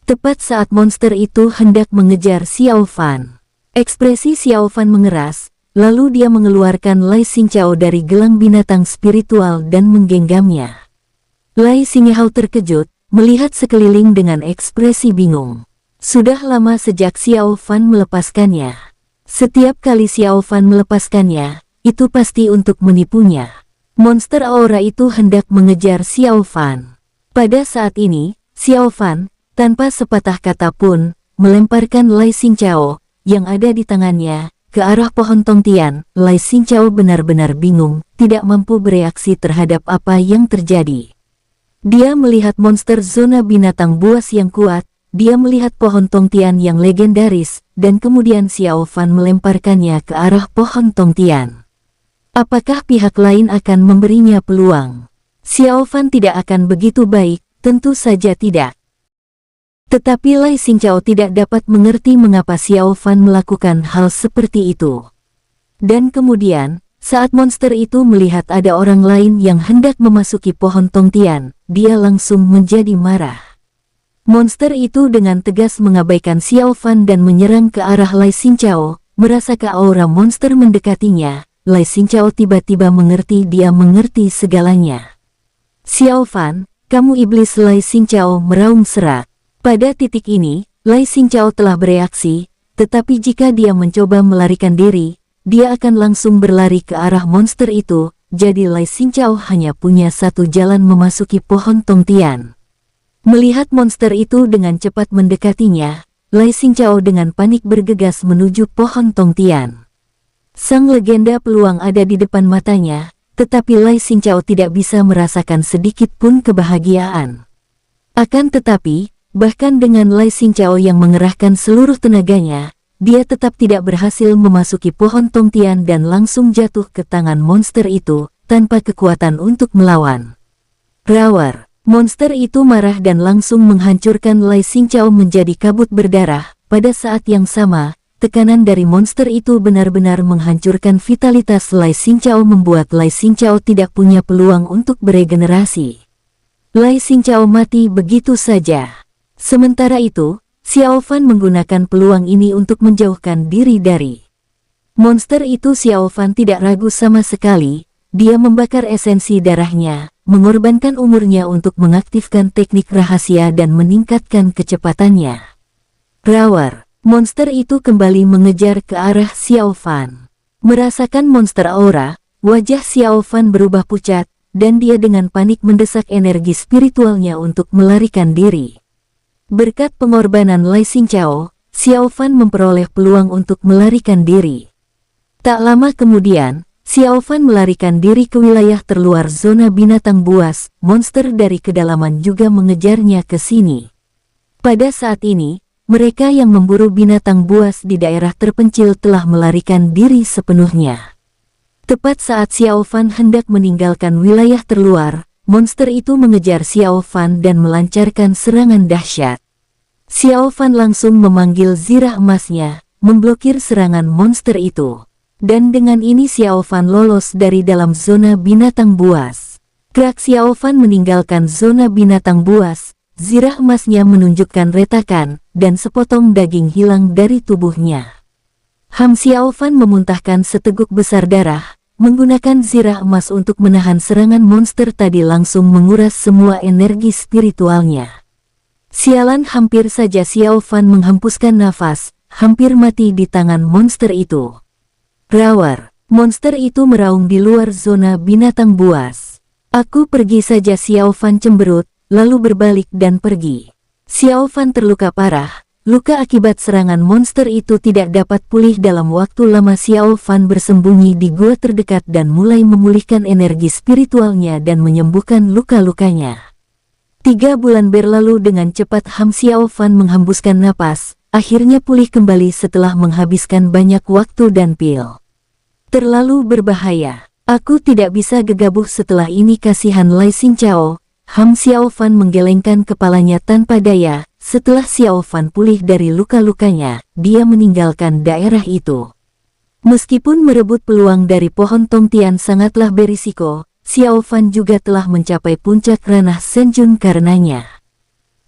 Tepat saat monster itu hendak mengejar Xiao Fan, ekspresi Xiao Fan mengeras, lalu dia mengeluarkan Lai Xingqiao dari gelang binatang spiritual dan menggenggamnya. Lai Xingqiao terkejut, melihat sekeliling dengan ekspresi bingung. Sudah lama sejak Xiao Fan melepaskannya. Setiap kali Xiao Fan melepaskannya, itu pasti untuk menipunya. Monster aura itu hendak mengejar Xiao Fan. Pada saat ini, Xiao Fan, tanpa sepatah kata pun, melemparkan Lai Xingqiao, yang ada di tangannya, ke arah pohon Tongtian. Lai Xingqiao benar-benar bingung, tidak mampu bereaksi terhadap apa yang terjadi. Dia melihat monster zona binatang buas yang kuat, dia melihat pohon Tongtian yang legendaris, dan kemudian Xiao Fan melemparkannya ke arah pohon Tongtian. Apakah pihak lain akan memberinya peluang? Xiao Fan tidak akan begitu baik, tentu saja tidak. Tetapi Lai Xingqiao tidak dapat mengerti mengapa Xiao Fan melakukan hal seperti itu. Dan kemudian, saat monster itu melihat ada orang lain yang hendak memasuki pohon Tongtian, dia langsung menjadi marah. Monster itu dengan tegas mengabaikan Xiao Fan dan menyerang ke arah Lai Xingqiao. Merasakan aura monster mendekatinya, Lai Xingqiao tiba-tiba mengerti, dia mengerti segalanya. Xiao Fan, kamu iblis! Lai Xingqiao meraung serak. Pada titik ini, Lai Xingqiao telah bereaksi, tetapi jika dia mencoba melarikan diri, dia akan langsung berlari ke arah monster itu, jadi Lai Xingqiao hanya punya satu jalan, memasuki pohon Tongtian. Melihat monster itu dengan cepat mendekatinya, Lai Xingqiao dengan panik bergegas menuju pohon Tongtian. Sang legenda peluang ada di depan matanya, tetapi Lai Xingqiao tidak bisa merasakan sedikit pun kebahagiaan. Akan tetapi, bahkan dengan Lai Xingqiao yang mengerahkan seluruh tenaganya, dia tetap tidak berhasil memasuki pohon Tongtian dan langsung jatuh ke tangan monster itu, tanpa kekuatan untuk melawan. Roar! Monster itu marah dan langsung menghancurkan Lai Xingqiao menjadi kabut berdarah. Pada saat yang sama, tekanan dari monster itu benar-benar menghancurkan vitalitas Lai Xingqiao, membuat Lai Xingqiao tidak punya peluang untuk beregenerasi. Lai Xingqiao mati begitu saja. Sementara itu, Xiao Fan menggunakan peluang ini untuk menjauhkan diri dari monster itu. Xiao Fan tidak ragu sama sekali, dia membakar esensi darahnya, mengorbankan umurnya untuk mengaktifkan teknik rahasia dan meningkatkan kecepatannya. Roar! Monster itu kembali mengejar ke arah Xiao Fan. Merasakan monster aura, wajah Xiao Fan berubah pucat, dan dia dengan panik mendesak energi spiritualnya untuk melarikan diri. Berkat pengorbanan Lai Xingqiao, Xiao Fan memperoleh peluang untuk melarikan diri. Tak lama kemudian, Xiao Fan melarikan diri ke wilayah terluar zona binatang buas. Monster dari kedalaman juga mengejarnya ke sini. Pada saat ini, mereka yang memburu binatang buas di daerah terpencil telah melarikan diri sepenuhnya. Tepat saat Xiao Fan hendak meninggalkan wilayah terluar, monster itu mengejar Xiao Fan dan melancarkan serangan dahsyat. Xiao Fan langsung memanggil zirah emasnya, memblokir serangan monster itu. Dan dengan ini Xiao Fan lolos dari dalam zona binatang buas. Gerak Xiao Fan meninggalkan zona binatang buas, zirah emasnya menunjukkan retakan, dan sepotong daging hilang dari tubuhnya. Xiao Fan memuntahkan seteguk besar darah, menggunakan zirah emas untuk menahan serangan monster tadi langsung menguras semua energi spiritualnya. Sialan, hampir saja Xiao Fan menghempuskan nafas, hampir mati di tangan monster itu. Rawar, monster itu meraung di luar zona binatang buas. Aku pergi saja, Xiao Fan cemberut, lalu berbalik dan pergi. Xiao Fan terluka parah, luka akibat serangan monster itu tidak dapat pulih dalam waktu lama. Xiao Fan bersembunyi di gua terdekat dan mulai memulihkan energi spiritualnya dan menyembuhkan luka-lukanya. 3 bulan berlalu dengan cepat. Xiao Fan menghembuskan napas, akhirnya pulih kembali setelah menghabiskan banyak waktu dan pil. Terlalu berbahaya. Aku tidak bisa gegabah setelah ini, kasihan Lai Xingqiao. Xiao Fan menggelengkan kepalanya tanpa daya. Setelah Xiao Fan pulih dari luka-lukanya, dia meninggalkan daerah itu. Meskipun merebut peluang dari pohon Tongtian sangatlah berisiko, Xiao Fan juga telah mencapai puncak ranah Senjun karenanya.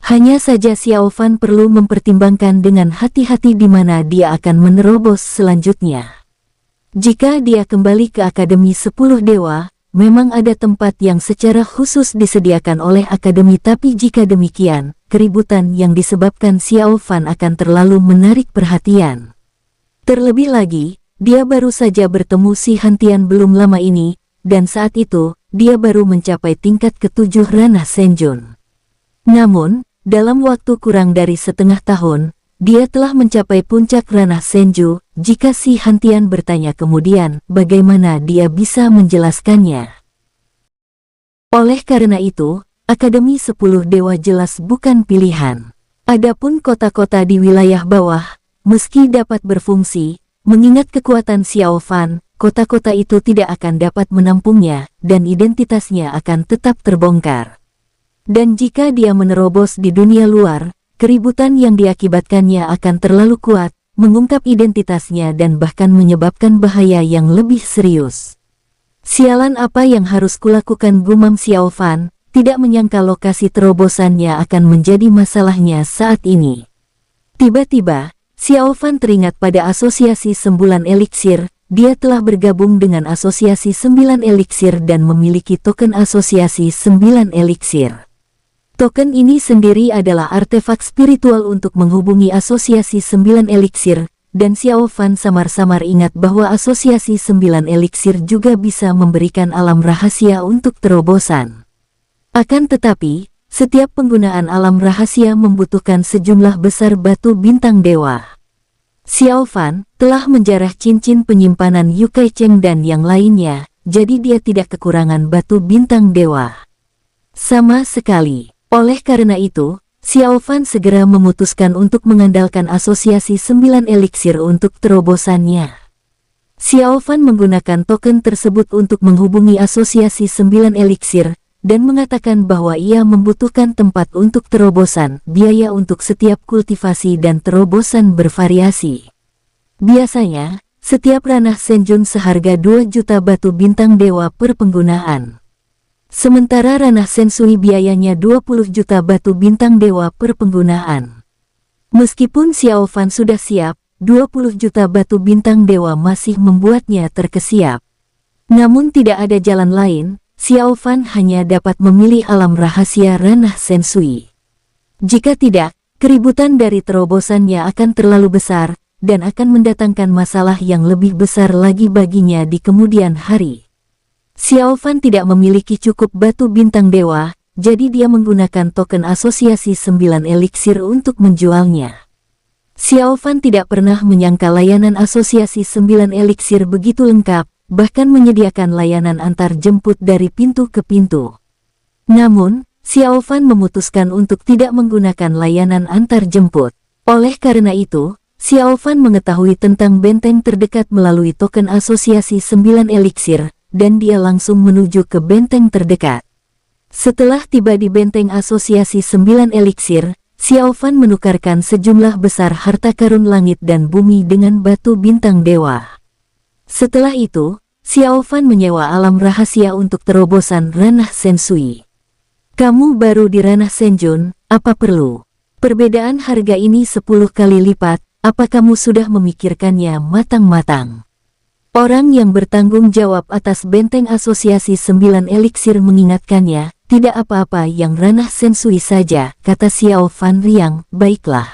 Hanya saja Xiao Fan perlu mempertimbangkan dengan hati-hati di mana dia akan menerobos selanjutnya. Jika dia kembali ke Akademi 10 Dewa, memang ada tempat yang secara khusus disediakan oleh Akademi, tapi jika demikian, keributan yang disebabkan Xiao Fan akan terlalu menarik perhatian. Terlebih lagi, dia baru saja bertemu si Hantian belum lama ini, dan saat itu, dia baru mencapai tingkat ke-7 ranah Senjun. Namun, dalam waktu kurang dari setengah tahun, dia telah mencapai puncak ranah Senju. Jika si Hantian bertanya kemudian, bagaimana dia bisa menjelaskannya? Oleh karena itu, Akademi 10 Dewa jelas bukan pilihan. Adapun kota-kota di wilayah bawah, meski dapat berfungsi, mengingat kekuatan Xiao Fan, kota-kota itu tidak akan dapat menampungnya, dan identitasnya akan tetap terbongkar. Dan jika dia menerobos di dunia luar, keributan yang diakibatkannya akan terlalu kuat, mengungkap identitasnya dan bahkan menyebabkan bahaya yang lebih serius. Sialan, apa yang harus kulakukan, gumam Xiao Fan, tidak menyangka lokasi terobosannya akan menjadi masalahnya saat ini. Tiba-tiba, Xiao Fan teringat pada asosiasi 9 eliksir. Dia telah bergabung dengan asosiasi 9 eliksir dan memiliki token asosiasi 9 eliksir. Token ini sendiri adalah artefak spiritual untuk menghubungi asosiasi 9 eliksir, dan Xiao Fan samar-samar ingat bahwa asosiasi 9 eliksir juga bisa memberikan alam rahasia untuk terobosan. Akan tetapi, setiap penggunaan alam rahasia membutuhkan sejumlah besar batu bintang dewa. Xiao Fan telah menjarah cincin penyimpanan Yu Kai Cheng dan yang lainnya, jadi dia tidak kekurangan batu bintang dewa sama sekali. Oleh karena itu, Xiao Fan segera memutuskan untuk mengandalkan asosiasi 9 eliksir untuk terobosannya. Xiao Fan menggunakan token tersebut untuk menghubungi asosiasi 9 eliksir, dan mengatakan bahwa ia membutuhkan tempat untuk terobosan. Biaya untuk setiap kultivasi dan terobosan bervariasi. Biasanya, setiap ranah Senjun seharga 2 juta batu bintang dewa per penggunaan. Sementara ranah Sensui biayanya 20 juta batu bintang dewa per penggunaan. Meskipun Xiao Fan sudah siap, 20 juta batu bintang dewa masih membuatnya terkesiap. Namun tidak ada jalan lain, Xiao Fan hanya dapat memilih alam rahasia ranah Sensui. Jika tidak, keributan dari terobosannya akan terlalu besar, dan akan mendatangkan masalah yang lebih besar lagi baginya di kemudian hari. Xiao Fan tidak memiliki cukup batu bintang dewa, jadi dia menggunakan token asosiasi 9 eliksir untuk menjualnya. Xiao Fan tidak pernah menyangka layanan asosiasi 9 eliksir begitu lengkap, bahkan menyediakan layanan antar jemput dari pintu ke pintu. Namun, Xiao Fan memutuskan untuk tidak menggunakan layanan antar jemput. Oleh karena itu, Xiao Fan mengetahui tentang benteng terdekat melalui token asosiasi 9 eliksir, dan dia langsung menuju ke benteng terdekat. Setelah tiba di benteng asosiasi 9 eliksir, Xiao Fan menukarkan sejumlah besar harta karun langit dan bumi dengan batu bintang dewa. Setelah itu, Xiao Fan menyewa alam rahasia untuk terobosan ranah Sensui. Kamu baru di ranah Senjun, apa perlu? Perbedaan harga ini 10 kali lipat, apa kamu sudah memikirkannya matang-matang? Orang yang bertanggung jawab atas benteng asosiasi 9 eliksir mengingatkannya, tidak apa-apa yang ranah Sensui saja, kata Xiao Fan riang, baiklah.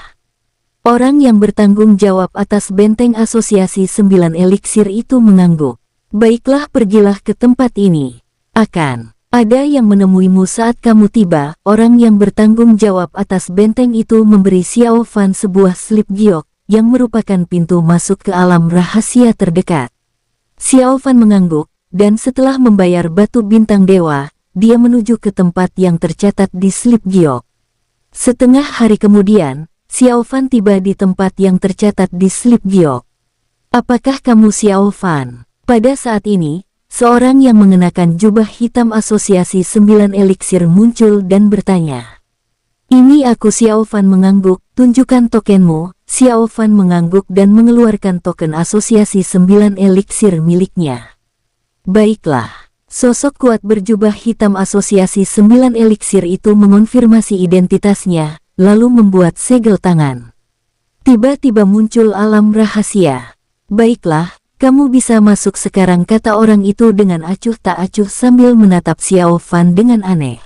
Orang yang bertanggung jawab atas benteng asosiasi 9 eliksir itu mengangguk. Baiklah, pergilah ke tempat ini. Akan ada yang menemuimu saat kamu tiba. Orang yang bertanggung jawab atas benteng itu memberi Xiao Fan sebuah slip giok, yang merupakan pintu masuk ke alam rahasia terdekat. Xiao Fan mengangguk, dan setelah membayar batu bintang dewa, dia menuju ke tempat yang tercatat di slip giok. Setengah hari kemudian, Xiao Fan tiba di tempat yang tercatat di slip giok. Apakah kamu Xiao Fan? Pada saat ini, seorang yang mengenakan jubah hitam asosiasi 9 eliksir muncul dan bertanya. Ini aku. Xiao Fan mengangguk, tunjukkan tokenmu. Xiao Fan mengangguk dan mengeluarkan token asosiasi 9 eliksir miliknya. Baiklah. Sosok kuat berjubah hitam asosiasi 9 eliksir itu mengonfirmasi identitasnya, lalu membuat segel tangan. Tiba-tiba muncul alam rahasia. Baiklah, kamu bisa masuk sekarang, kata orang itu dengan acuh tak acuh sambil menatap Xiao Fan dengan aneh.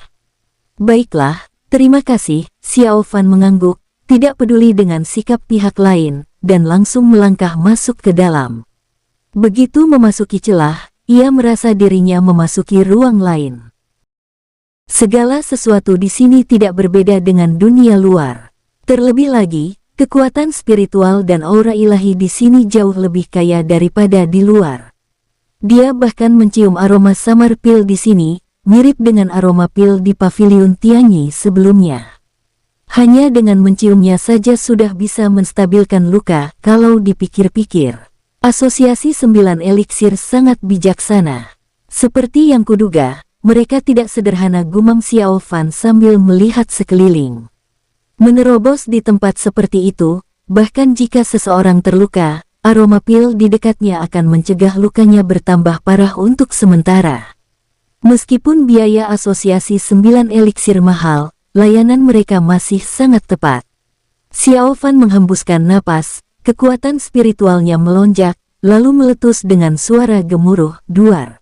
Baiklah, terima kasih. Xiao Fan mengangguk, tidak peduli dengan sikap pihak lain, dan langsung melangkah masuk ke dalam. Begitu memasuki celah, ia merasa dirinya memasuki ruang lain. Segala sesuatu di sini tidak berbeda dengan dunia luar. Terlebih lagi, kekuatan spiritual dan aura ilahi di sini jauh lebih kaya daripada di luar. Dia bahkan mencium aroma samar pil di sini, mirip dengan aroma pil di pavilion Tianyi sebelumnya. Hanya dengan menciumnya saja sudah bisa menstabilkan luka, kalau dipikir-pikir. Asosiasi 9 eliksir sangat bijaksana. Seperti yang kuduga, mereka tidak sederhana, gumam Xiao Fan sambil melihat sekeliling. Menerobos di tempat seperti itu, bahkan jika seseorang terluka, aroma pil di dekatnya akan mencegah lukanya bertambah parah untuk sementara. Meskipun biaya asosiasi 9 eliksir mahal, layanan mereka masih sangat tepat. Xiao Fan menghembuskan napas. Kekuatan spiritualnya melonjak, lalu meletus dengan suara gemuruh, duar.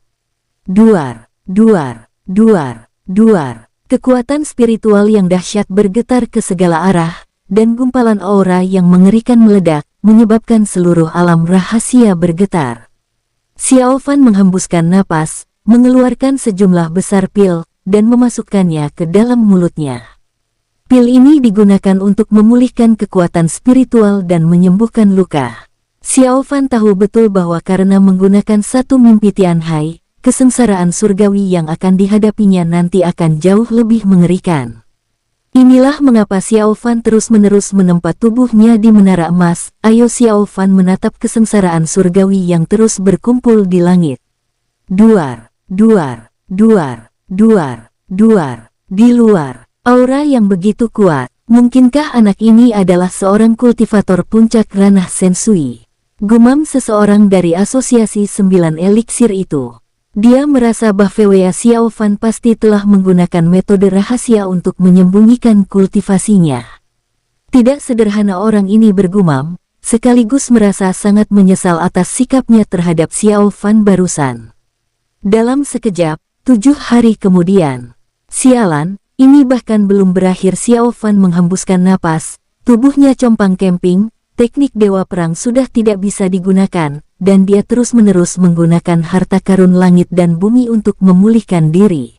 Duar, duar, duar, duar. Kekuatan spiritual yang dahsyat bergetar ke segala arah, dan gumpalan aura yang mengerikan meledak, menyebabkan seluruh alam rahasia bergetar. Xiao Fan menghembuskan napas, mengeluarkan sejumlah besar pil, dan memasukkannya ke dalam mulutnya. Pil ini digunakan untuk memulihkan kekuatan spiritual dan menyembuhkan luka. Xiao Fan tahu betul bahwa karena menggunakan satu mimpi Tianhai, kesengsaraan surgawi yang akan dihadapinya nanti akan jauh lebih mengerikan. Inilah mengapa Xiao Fan terus-menerus menempa tubuhnya di menara emas. Ayo Xiao Fan menatap kesengsaraan surgawi yang terus berkumpul di langit. Duar, duar, duar, duar, duar. Di luar, aura yang begitu kuat. Mungkinkah anak ini adalah seorang kultivator puncak ranah Sensui? Gumam seseorang dari asosiasi 9 eliksir itu. Dia merasa bahwa Xiao Fan pasti telah menggunakan metode rahasia untuk menyembunyikan kultivasinya. Tidak sederhana orang ini bergumam, sekaligus merasa sangat menyesal atas sikapnya terhadap Xiao Fan barusan. Dalam sekejap, 7 hari kemudian. Sialan, ini bahkan belum berakhir. Xiao Fan menghembuskan napas, tubuhnya compang kemping, teknik dewa perang sudah tidak bisa digunakan, dan dia terus-menerus menggunakan harta karun langit dan bumi untuk memulihkan diri.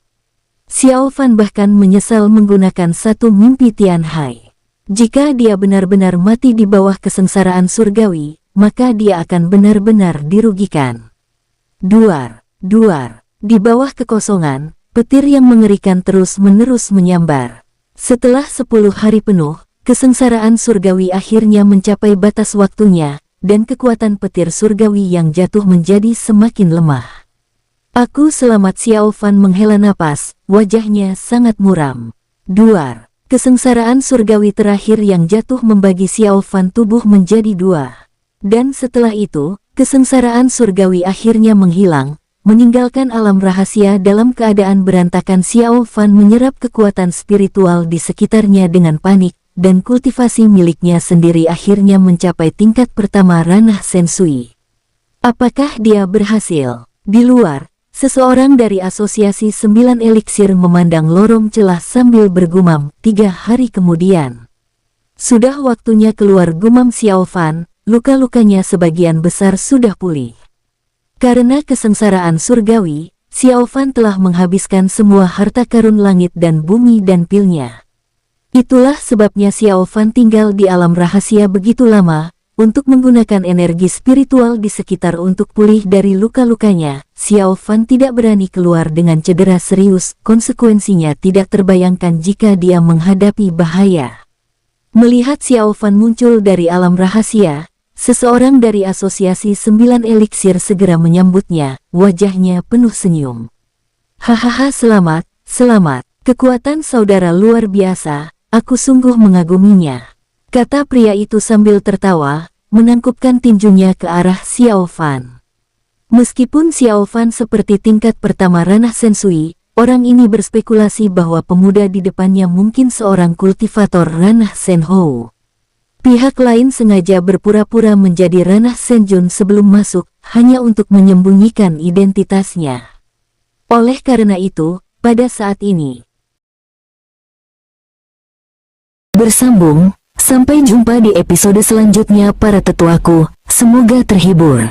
Xiao Fan bahkan menyesal menggunakan satu mimpi Tianhai. Jika dia benar-benar mati di bawah kesengsaraan surgawi, maka dia akan benar-benar dirugikan. Duar, duar, di bawah kekosongan, petir yang mengerikan terus-menerus menyambar. Setelah 10 hari penuh, kesengsaraan surgawi akhirnya mencapai batas waktunya, dan kekuatan petir surgawi yang jatuh menjadi semakin lemah. Aku selamat. Xiao Fan menghela napas, wajahnya sangat muram. Duar. Kesengsaraan surgawi terakhir yang jatuh membagi Xiao Fan tubuh menjadi dua. Dan setelah itu, kesengsaraan surgawi akhirnya menghilang, meninggalkan alam rahasia dalam keadaan berantakan. Xiao Fan menyerap kekuatan spiritual di sekitarnya dengan panik, dan kultivasi miliknya sendiri akhirnya mencapai tingkat pertama ranah Sensui. Apakah dia berhasil? Di luar, seseorang dari Asosiasi 9 Eliksir memandang lorong celah sambil bergumam. 3 hari kemudian. Sudah waktunya keluar, gumam Xiao Fan, luka-lukanya sebagian besar sudah pulih. Karena kesengsaraan surgawi, Xiao Fan telah menghabiskan semua harta karun langit dan bumi dan pilnya. Itulah sebabnya Xiao Fan tinggal di alam rahasia begitu lama, untuk menggunakan energi spiritual di sekitar untuk pulih dari luka-lukanya. Xiao Fan tidak berani keluar dengan cedera serius, konsekuensinya tidak terbayangkan jika dia menghadapi bahaya. Melihat Xiao Fan muncul dari alam rahasia, seseorang dari Asosiasi 9 Eliksir segera menyambutnya, wajahnya penuh senyum. Hahaha, selamat, selamat, kekuatan saudara luar biasa, aku sungguh mengaguminya, kata pria itu sambil tertawa, menangkupkan tinjunya ke arah Xiao Fan. Meskipun Xiao Fan seperti tingkat pertama ranah Sensui, orang ini berspekulasi bahwa pemuda di depannya mungkin seorang kultivator ranah Senhou. Pihak lain sengaja berpura-pura menjadi ranah Senjun sebelum masuk, hanya untuk menyembunyikan identitasnya. Oleh karena itu, pada saat ini bersambung. Sampai jumpa di episode selanjutnya para tetuaku, semoga terhibur.